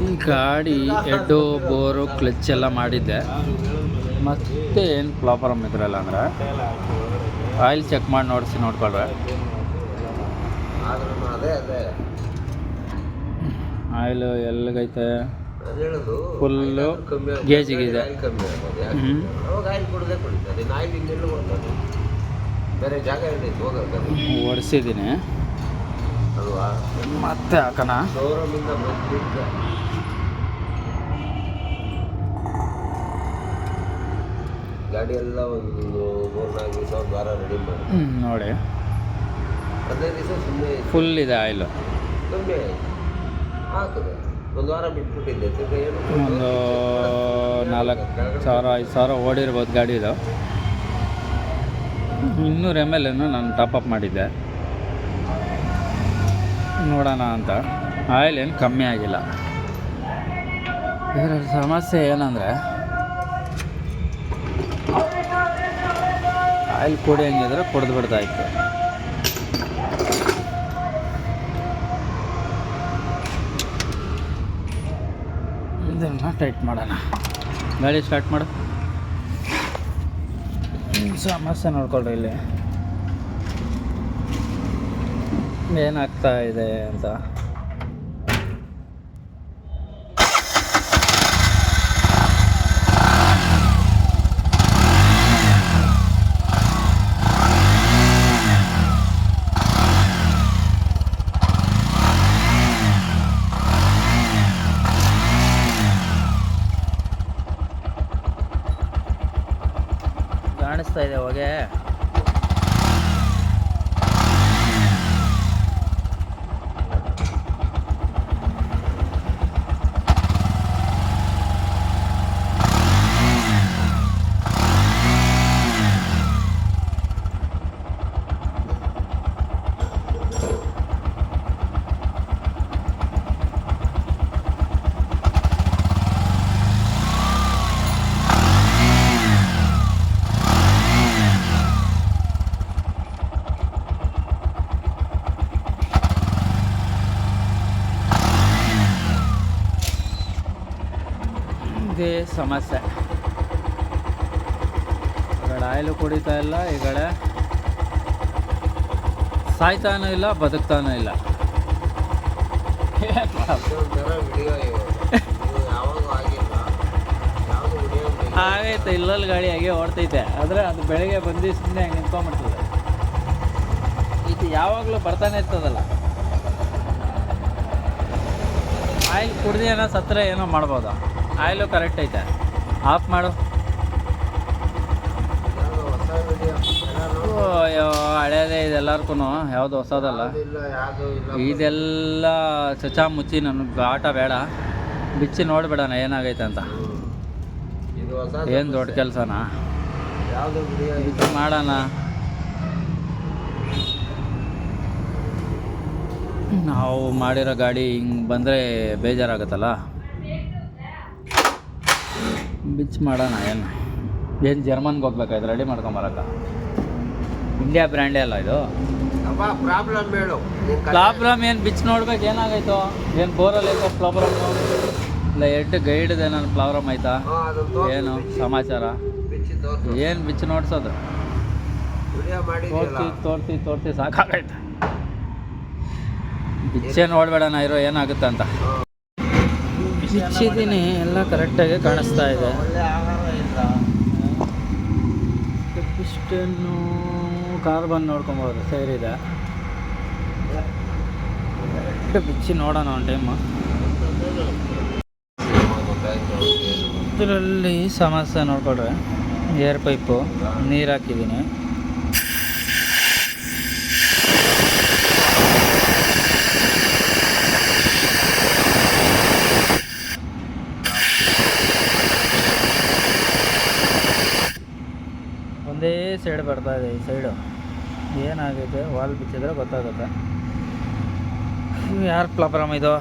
ಈ ಗಾಡಿ head bore clutch ಎಲ್ಲ ಮಾಡಿದ್ದೆ. ಮತ್ತೆ ಏನು ಪ್ರಾಬ್ಲಮ್ ಇದ್ರಲ್ಲ ಅಂದರೆ ಆಯಿಲ್ ಚೆಕ್ ಮಾಡಿ ನೋಡ್ಕೊಳ್ರೆ. ಆಯಿಲು ಎಲ್ಲಿಗೈತೆ? ಫುಲ್ಲು ಗೇಜಿಗಿದೆ. ಓಡಿಸಿದ್ದೀನಿ, ಮತ್ತೆ ಹಾಕೋಣ. ಗಾಡಿ ಎಲ್ಲ ಒಂದು 3-4 ದಿವಸ ಒಂದು ವಾರ ರೆಡಿ ಮಾಡಿ ನೋಡಿ. 15 ದಿವಸ ಸುಮ್ಮನೆ ಫುಲ್ ಇದೆ ಆಯಿಲು. ಕಮ್ಮಿ ಹಾಕಿದೆ, ಒಂದು ವಾರ ಬಿಟ್ಬಿಟ್ಟಿದ್ದೆ. ಒಂದು 4,000-5,000 ಓಡಿರ್ಬೋದು ಗಾಡಿದು. 200 ml ನಾನು ಟಾಪಪ್ ಮಾಡಿದ್ದೆ, ನೋಡೋಣ ಅಂತ. ಆಯಿಲ್ ಏನು ಕಮ್ಮಿ ಆಗಿಲ್ಲ. ಇದರ ಸಮಸ್ಯೆ ಏನಂದರೆ ಆಯಿಲ್ ಕುಡಿಯಂಗಿದ್ರೆ ಕುಡಿದು ಬಿಡ್ತಾಯಿತ್ತು. ಇದನ್ನು ಟೈಟ್ ಮಾಡೋಣ. ಗಾಡಿ ಸ್ಟಾರ್ಟ್ ಮಾಡು. ಸಮಸ್ಯೆ ನೋಡ್ಕೊಳ್ರಿ ಇಲ್ಲಿ ಏನಾಗ್ತಾ ಇದೆ ಅಂತ. ಕಾಣಿಸ್ತಾ ಇದೆ ಹೊಗೆ. ಇದೇ ಸಮಸ್ಯೆ. ಈ ಕಡೆ ಆಯಿಲು ಕುಡಿತಾ ಇಲ್ಲ, ಈ ಕಡೆ ಸಾಯ್ತಾನೂ ಇಲ್ಲ, ಬದುಕ್ತಾನೂ ಇಲ್ಲ. ಆಗೈತೆ, ಇಲ್ಲಲ್ಲಿ ಗಾಡಿ ಹಾಗೆ ಓಡ್ತೈತೆ. ಆದರೆ ಅದು ಬೆಳಗ್ಗೆ ಬಂದು ಸುಮ್ಮನೆ ಹಂಗೆ ನಿಂತ್ಕೊಂಡ್ಬಿಡ್ತದೆ. ಇದು ಯಾವಾಗಲೂ ಬರ್ತಾನೆ ಇರ್ತದಲ್ಲ. ಆಯಿಲ್ ಕುಡ್ದು ಏನೋ ಸತ್ತರೆ ಏನೋ ಮಾಡ್ಬೋದು. ಆಯಿಲು ಕರೆಕ್ಟ್ ಐತೆ. ಆಫ್ ಮಾಡು. ಅಯ್ಯೋ ಹಳೇದೇ ಇದೆಲ್ಲರಿಗೂ, ಯಾವುದು ಹೊಸದಲ್ಲ. ಇದೆಲ್ಲ ಚಚಾ ಮುಚ್ಚಿ ನನಗೆ ಆಟ ಬೇಡ, ಬಿಚ್ಚಿ ನೋಡಿಬಿಡೋಣ ಏನಾಗೈತೆ ಅಂತ. ಏನು ದೊಡ್ಡ ಕೆಲಸನಾ ಇದು ಮಾಡೋಣ. ನಾವು ಮಾಡಿರೋ ಗಾಡಿ ಹಿಂಗೆ ಬಂದರೆ ಬೇಜಾರಾಗುತ್ತಲ್ಲ. ಬಿಚ್ ಮಾಡೋಣ. ಏನು ಜರ್ಮನ್ಗೆ ಹೋಗ್ಬೇಕಾಯ್ತು ರೆಡಿ ಮಾಡ್ಕೊಂಬರಕ್ಕ. ಇಂಡಿಯಾ ಬ್ರ್ಯಾಂಡೇ ಅಲ್ಲ ಇದು. ಪ್ರಾಬ್ಲಮ್ ಏನು ಬಿಚ್ ನೋಡ್ಬೇಕು, ಏನಾಗೈತೋ, ಏನು ಬೋರಲ್ಲಿ ಐತೋ ಪ್ರಾಬ್ಲಮ್ಮು, ಇಲ್ಲ ಹೆಡ್ ಗೈಡ್ದು ಏನಾದ್ರು ಪ್ರಾಬ್ಲಮ್ ಆಯ್ತಾ, ಏನು ಸಮಾಚಾರ, ಏನು ಬಿಚ್ಚು ನೋಡ್ಸೋದು. ತೋರಿಸಿ ಸಾಕಾಗೈತೆ. ಬಿಚ್ಚೇ ನೋಡ್ಬೇಡಣ ಇರೋ ಏನಾಗುತ್ತೆ ಅಂತ. ಬಿಚ್ಚಿದ್ದೀನಿ, ಎಲ್ಲ ಕರೆಕ್ಟಾಗಿ ಕಾಣಿಸ್ತಾ ಇದೆ. ಇಷ್ಟನ್ನು ಕಾರ್ಬನ್ ನೋಡ್ಕೊಬೋದು, ಸೇರಿದೆ. ಬಿಚ್ಚಿ ನೋಡೋಣ ಒಂದು ಟೈಮು. ಇದರಲ್ಲಿ ಸಮಸ್ಯೆ ನೋಡ್ಕೊಳ್ರೆ, ಏರ್ ಪೈಪು ನೀರು ಹಾಕಿದ್ದೀನಿ. ಒಂದೇ ಸೈಡ್ ಬರ್ತಾ ಇದೆ. ಈ ಸೈಡು ಏನಾಗಿದೆ, ವಾಲ್ ಬಿಚ್ಚಿದ್ರೆ ಗೊತ್ತಾಗುತ್ತೆ. ಯಾರು ಪ್ರಾಬ್ಲಮ್ ಇದು?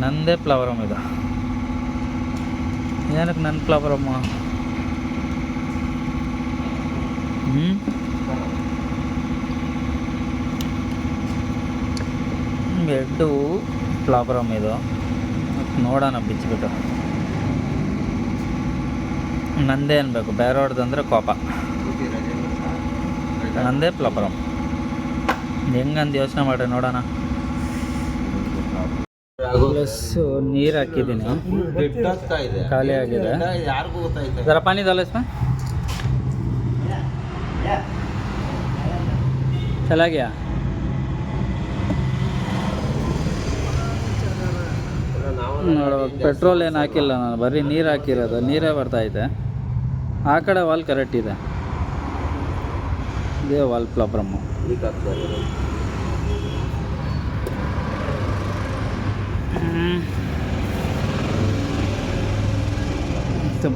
ನಂದೇ ಪ್ರಾಬ್ಲಮ್ ಇದು. ಏನಕ್ಕೆ ನನ್ನ ಪ್ರಾಬ್ಲಮ್ಮು? ಎಡ್ಡು ಪ್ಲಾಬ್ರಮ್ ಇದು ನೋಡೋಣ ಬಿಚ್ಚಿಬಿಟ್ಟು. ನಂದೇ ಅನ್ಬೇಕು, ಬೇರೆಯವ್ರದ್ದಂದ್ರೆ ಕೋಪ. ನಂದೇ ಪ್ಲಾಬ್ರಮ್ ಹೆಂಗಂದು ಯೋಚನೆ ಮಾಡ್ರಿ ನೋಡೋಣ. ಪ್ಲಸ್ ನೀರು ಹಾಕಿದ್ದೀನಿ, ಖಾಲಿ ಆಗಿದೆ. ಜರ ಪಾನಿ डालो इसमें. चला गया. ನೋಡುವಾಗ ಪೆಟ್ರೋಲ್ ಏನು ಹಾಕಿಲ್ಲ ನಾನು, ಬರೀ ನೀರು ಹಾಕಿರೋದು, ನೀರೇ ಬರ್ತೈತೆ. ಆ ಕಡೆ ವಾಲ್ ಕರೆಕ್ಟ್ ಇದೆ, ಇದೇ ವಾಲ್ ಪ್ಲಾಬ್ರಮ್ಮು.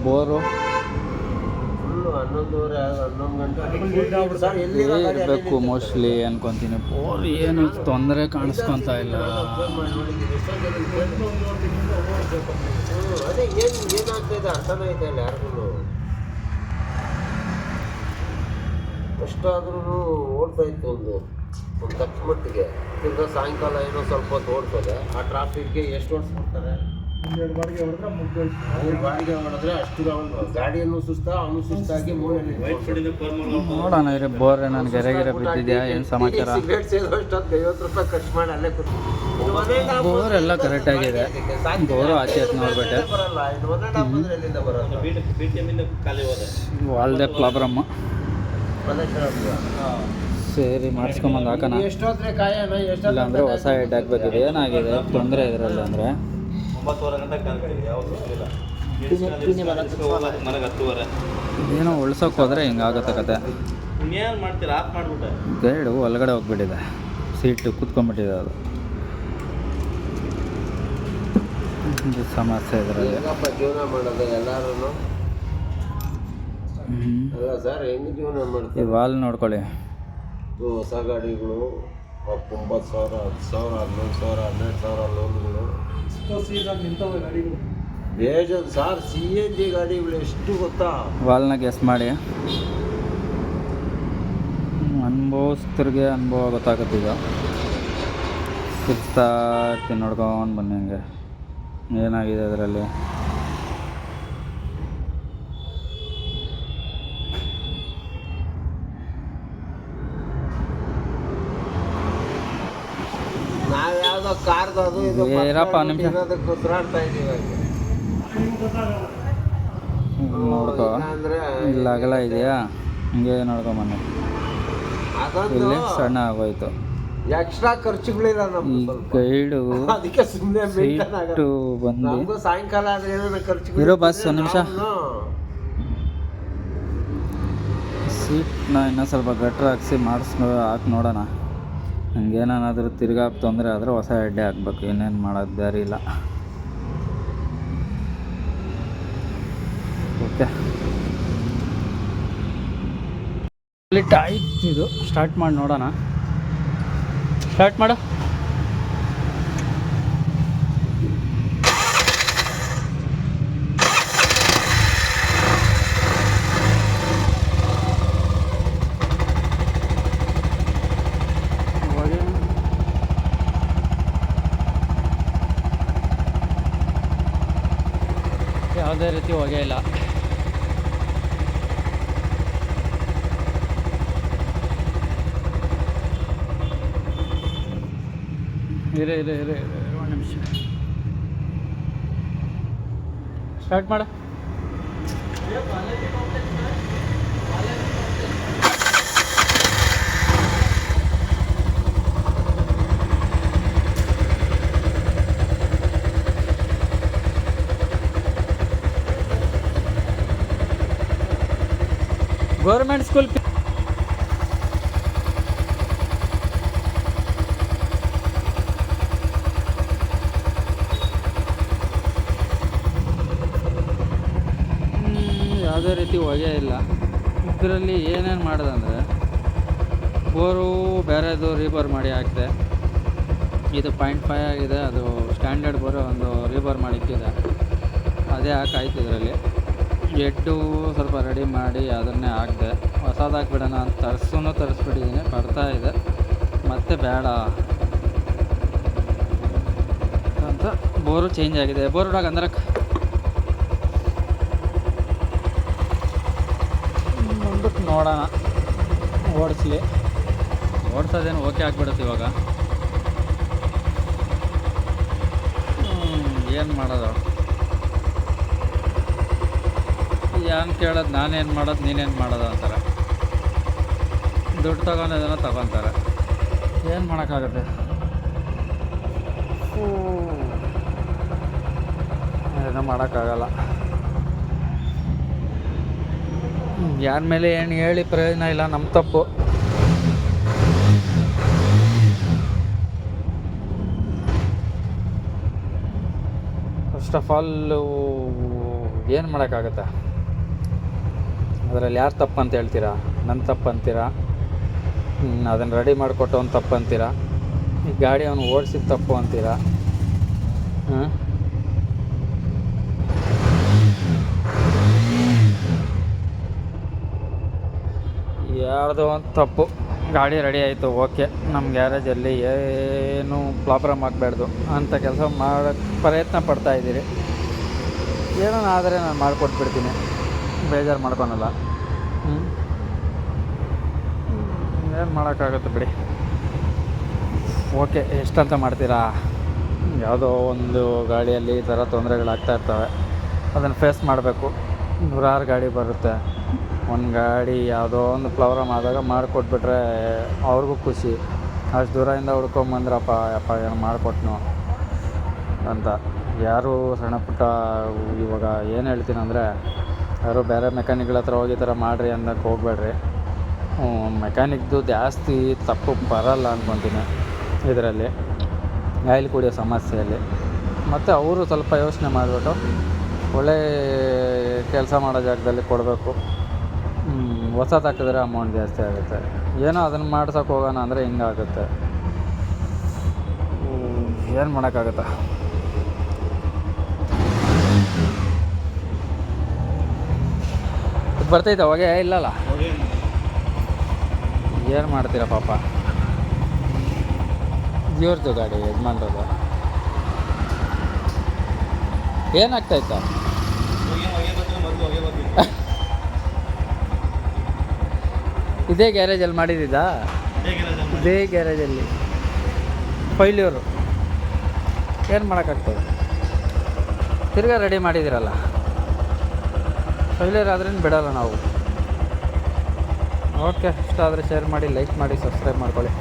ಬೋರು ಇರಬೇಕು ಮೋಸ್ಟ್ಲಿ ಅನ್ಕೊತೀನಿ. ಬೋರ್ ಏನು ತೊಂದರೆ ಕಾಣಿಸ್ಕೊತಾ ಇಲ್ಲ. ಅಷ್ಟಾದ್ರೂ ಓಡ್ತಾ ಇತ್ತು ಒಂದು ತಕ್ಕ ಮಟ್ಟಿಗೆ. ತಿರ್ಗಾ ಸಾಯಂಕಾಲ ಏನೋ ಸ್ವಲ್ಪ ಹೊತ್ತು ಓಡ್ತದೆ. ಆ ಟ್ರಾಫಿಕ್ಗೆ ಎಷ್ಟು ಓಡಿಸ್ಬಿಡ್ತಾರೆ. ಬಾಡಿಗೆ ಹೊಡೆದ್ರೆ ಅಷ್ಟು ಗಾಡಿಯನ್ನು ಅವನು ಸುಸ್ತಾಗಿ ನೋಡೋಣ ಇರೋ ಬೋರ್ ನನಗೆ ಗೆರೆ ಬಿದ್ದಿದೆಯಾ ಏನು ಸಮಾಚಾರ. 50 ರೂಪಾಯಿ ಖರ್ಚು ಮಾಡಿ ಅಲ್ಲೇ ಬೋರ್ ಎಲ್ಲ ಕರೆಕ್ಟ್ ಆಗಿದೆ. ಬೋರು ಆಚೆ ನೋಡ್ಬಿಟ್ಟೆ. ವಾಲ್ದೆ ಪ್ಲಾಬ್ರಮ್ಮ ಸೇರಿ ಮಾಡಿಸ್ಕೊಂಬಂದು ಹಾಕೋಣ. ಇಲ್ಲ ಅಂದರೆ ಹೊಸ ಹೆಡ್ ಹಾಕ್ಬೇಕಿದೆ. ಏನಾಗಿದೆ ತೊಂದರೆ ಇದರಲ್ಲಿ ಅಂದರೆ ಏನೋ ಉಳ್ಸೋಕೆ ಹೋದರೆ ಹಿಂಗಾಗುತ್ತೆ ಕತೆ. ಗೈಡು ಒಳಗಡೆ ಹೋಗ್ಬಿಟ್ಟಿದೆ, ಸೀಟು ಕೂತ್ಕೊಂಡ್ಬಿಟ್ಟಿದೆ. ಅದು ಸಮಸ್ಯೆ ಇದರಲ್ಲಿ. ಜೀವನ ಮಾಡೋದು ಎಲ್ಲರೂ ಸರ್, ಹೆಂಗೆ ಜೀವನ ಮಾಡ್ತೀವಿ. ಈ ವಾಲ್ ನೋಡ್ಕೊಳ್ಳಿ. ಹೊಸ ಗಾಡಿಗಳು 9,000, 10,000, 11,000, 12,000 ಲೋನ್ಗಳು ಬೇಜನ್ ಸರ್. CNG ಗಾಡಿಗಳು ಎಷ್ಟು ಗೊತ್ತಾ? ವಾಲ್ನ ಗೆಸ್ ಮಾಡಿ. ಅನುಭವಿಸ್ತಿರ್ಗೆ ಅನುಭವ ಗೊತ್ತಾಗತ್ತೀಗ. ತಿರ್ಸ್ತಾ ಇರ್ತೀನಿ, ನೋಡ್ಕೊಂಡು ಬನ್ನಿ ಹಂಗೆ ಏನಾಗಿದೆ ಅದರಲ್ಲಿ. ನಾವ್ಯಾವುದೋ ಕಾರ್ದು ಏನಪ್ಪ ನಿಮಿಷ ಉಸಿರಾಡ್ತಾ ಇದೀವಿ. ನೋಡ್ಕೊ, ಇಲ್ಲ ಅಗಲ ಇದೆಯಾ ಹಿಂಗೆ ನೋಡ್ಕೊಂಬನ್ನಿ. ಇಲ್ಲಿ ಸಣ್ಣ ಆಗೋಯ್ತು. ಎಕ್ಸ್ಟ್ರಾ ಖರ್ಚುಗಳಿಲ್ಲ ಈ ಗೈಡು ಅದಕ್ಕೆ ಸುಮ್ಮನೆ ಸೀಟು ಬಂದು ಸಾಯಂಕಾಲ ಆದ್ರೆ ಏನಾದ್ರು ಖರ್ಚು ಇರೋ ಬಸ್ ಒಂದು ನಿಮಿಷ. ಸೀಟ್ನ ಇನ್ನೂ ಸ್ವಲ್ಪ ಗಟ್ರ ಹಾಕ್ಸಿ ಹಾಕಿ ನೋಡೋಣ. ಹಂಗೇನಾದರೂ ತಿರ್ಗಾ ತೊಂದರೆ ಆದರೆ ಹೊಸ ಹೆಡ್ಡೆ ಹಾಕ್ಬೇಕು. ಇನ್ನೇನು ಮಾಡೋದು ದಾರಿ ಇಲ್ಲ. ಓಕೆ, ಲಿಟ್ ಆಯ್ತು. ಇದು ಸ್ಟಾರ್ಟ್ ಮಾಡಿ ನೋಡೋಣ. ಸ್ಟಾರ್ಟ್ ಮಾಡು. ಯಾವುದೇ ರೀತಿ ಹೊಗೆ ಇಲ್ಲ. ಇರೇ ಒಂದು ನಿಮಿಷ. ಸ್ಟಾರ್ಟ್ ಮಾಡು. ಗೌರ್ಮೆಂಟ್ ಸ್ಕೂಲ್ ಯಾವುದೇ ರೀತಿ ಹೊಗೆ ಇಲ್ಲ. ಇದರಲ್ಲಿ ಏನೇನು ಮಾಡೋದಂದರೆ ಬೋರು ಬೇರೆದು ರೀಬೋರ್ ಮಾಡಿ ಹಾಕ್ತೆ. ಇದು 0.5 ಆಗಿದೆ, ಅದು ಸ್ಟ್ಯಾಂಡರ್ಡ್ ಬೋರು ಒಂದು ರೀಬೋರ್ ಮಾಡಿಕ್ಕಿದೆ, ಅದೇ ಹಾಕಾಯ್ತು. ಇದರಲ್ಲಿ ಎಡ್ಡು ಸ್ವಲ್ಪ ರೆಡಿ ಮಾಡಿ ಅದನ್ನೇ ಹಾಕಿದೆ. ಹೊಸದು ಹಾಕ್ಬಿಡೋಣ ಅಂತ ತರಿಸ್ಬಿಟ್ಟಿದ್ದೀನಿ. ಬರ್ತಾಯಿದೆ ಮತ್ತೆ ಬೇಡ ಬೋರು ಚೇಂಜ್ ಆಗಿದೆ. ಬೋರ್ಡಾಗ ಅಂದ್ರಕ್ಕೆ ಮುಂದಕ್ಕೆ ನೋಡೋಣ, ಓಡಿಸೋದೇನು ಓಕೆ ಆಗ್ಬಿಡುತ್ತೆ ಇವಾಗ. ಏನು ಮಾಡೋದು, ಏನು ಕೇಳೋದು, ನಾನೇನು ಮಾಡೋದು ನೀನೇನು ಮಾಡೋದು ಅಂತಾರೆ. ದುಡ್ಡು ತಗೊಂಡಿದ್ದನ್ನು ತಗೊತಾರೆ, ಏನು ಮಾಡೋಕ್ಕಾಗುತ್ತೆ. ಏನೂ ಮಾಡೋಕ್ಕಾಗಲ್ಲ. ಯಾರ ಮೇಲೆ ಏನು ಹೇಳಿ ಪ್ರಯೋಜನ ಇಲ್ಲ, ನಮ್ಮ ತಪ್ಪು. ಫಸ್ಟ್ ಆಫ್ ಆಲ್ ಏನು ಮಾಡೋಕ್ಕಾಗತ್ತೆ, ಅದರಲ್ಲಿ ಯಾರು ತಪ್ಪು ಅಂತ ಹೇಳ್ತೀರಾ? ನನ್ನ ತಪ್ಪು ಅಂತೀರಾ, ಅದನ್ನು ರೆಡಿ ಮಾಡಿಕೊಟ್ಟು ಅವ್ನು ತಪ್ಪು ಅಂತೀರಾ, ಈ ಗಾಡಿ ಅವನು ಓಡಿಸಿದ ತಪ್ಪು ಅಂತೀರಾ. ಯಾರ್ದೋ ಒಂದು ತಪ್ಪು. ಗಾಡಿ ರೆಡಿ ಆಯಿತು, ಓಕೆ, ನಮ್ಮ ಗ್ಯಾರೇಜಲ್ಲಿ ಏನು ಪ್ರಾಬ್ಲಮ್ ಆಗಬಾರ್ದು ಅಂತ ಕೆಲಸ ಮಾಡೋಕ್ಕೆ ಪ್ರಯತ್ನ ಪಡ್ತಾಯಿದ್ದೀರಿ. ಏನೋ ಆದರೆ ನಾನು ಮಾಡಿಕೊಟ್ಬಿಡ್ತೀನಿ, ಬೇಜಾರು ಮಾಡ್ಕೊಳಲ್ಲ. ಏನು ಮಾಡೋಕ್ಕಾಗುತ್ತೆ ಬಿಡಿ. ಓಕೆ, ಎಷ್ಟಂತ ಮಾಡ್ತೀರಾ? ಯಾವುದೋ ಒಂದು ಗಾಡಿಯಲ್ಲಿ ಈ ಥರ ತೊಂದರೆಗಳಾಗ್ತಾಯಿರ್ತವೆ, ಅದನ್ನು ಫೇಸ್ ಮಾಡಬೇಕು. ನೂರಾರು ಗಾಡಿ ಬರುತ್ತೆ, ಒಂದು ಗಾಡಿ ಯಾವುದೋ ಒಂದು ಪ್ರಾಬ್ಲಮ್ ಆದಾಗ ಮಾಡಿಕೊಟ್ಬಿಟ್ರೆ ಅವ್ರಿಗೂ ಖುಷಿ. ಅಷ್ಟು ದೂರದಿಂದ ಹುಡ್ಕೊಂಬಂದ್ರಪ್ಪ ಯಪ್ಪ ಏನು ಮಾಡಿಕೊಟ್ನು ಅಂತ. ಯಾರು ಸಣ್ಣ ಪುಟ್ಟ ಇವಾಗ ಏನು ಹೇಳ್ತೀನಿ ಅಂದರೆ, ಯಾರು ಬೇರೆ ಮೆಕ್ಯಾನಿಕ್ಗಳ ಹತ್ರ ಹೋಗಿ ಈ ಥರ ಮಾಡಿರಿ ಅನ್ನೋಕ್ಕೆ ಹೋಗಬೇಡ್ರಿ. ಮೆಕ್ಯಾನಿಕ್ದು ಜಾಸ್ತಿ ತಪ್ಪು ಬರಲ್ಲ ಅಂದ್ಕೊತೀನಿ ಇದರಲ್ಲಿ, ಆಯಿಲ್ ಕುಡಿಯೋ ಸಮಸ್ಯೆಯಲ್ಲಿ. ಮತ್ತು ಅವರು ಸ್ವಲ್ಪ ಯೋಚನೆ ಮಾಡಿಬಿಟ್ಟು ಒಳ್ಳೆ ಕೆಲಸ ಮಾಡೋ ಜಾಗದಲ್ಲಿ ಕೊಡಬೇಕು. ಹೊಸದು ಹಾಕಿದ್ರೆ ಅಮೌಂಟ್ ಜಾಸ್ತಿ ಆಗುತ್ತೆ. ಏನೋ ಅದನ್ನು ಮಾಡ್ಸೋಕೆ ಹೋಗೋಣ ಅಂದರೆ ಹಿಂಗಾಗುತ್ತೆ. ಏನು ಮಾಡೋಕ್ಕಾಗುತ್ತಾ? ಬರ್ತೈತೆ ಹೊಗೆ ಇಲ್ಲಲ್ಲ, ಏನು ಮಾಡ್ತೀರಾ ಪಾಪ. ಇವ್ರದ್ದು ಗಾಡಿ ಯಜಮಾನ್ರದ್ದು ಏನಾಗ್ತಾಯಿತ್ತು? ಇದೇ ಗ್ಯಾರೇಜಲ್ಲಿ ಮಾಡಿದ್ದಿದ್ದಾ? ಇದೇ ಗ್ಯಾರೇಜಲ್ಲಿ ಫೈಲ್ಯೂರು. ಏನು ಮಾಡೋಕ್ಕಾಗ್ತದೆ, ತಿರ್ಗಾ ರೆಡಿ ಮಾಡಿದ್ದೀರಲ್ಲ. ಫೈಲ್ಯೂರ್ ಆದ್ರೇನು ಬಿಡೋಲ್ಲ ನಾವು. ಓಕೆ, ಇಷ್ಟ ಆದರೆ ಶೇರ್ ಮಾಡಿ, ಲೈಕ್ ಮಾಡಿ, ಸಬ್ಸ್ಕ್ರೈಬ್ ಮಾಡ್ಕೊಳ್ಳಿ.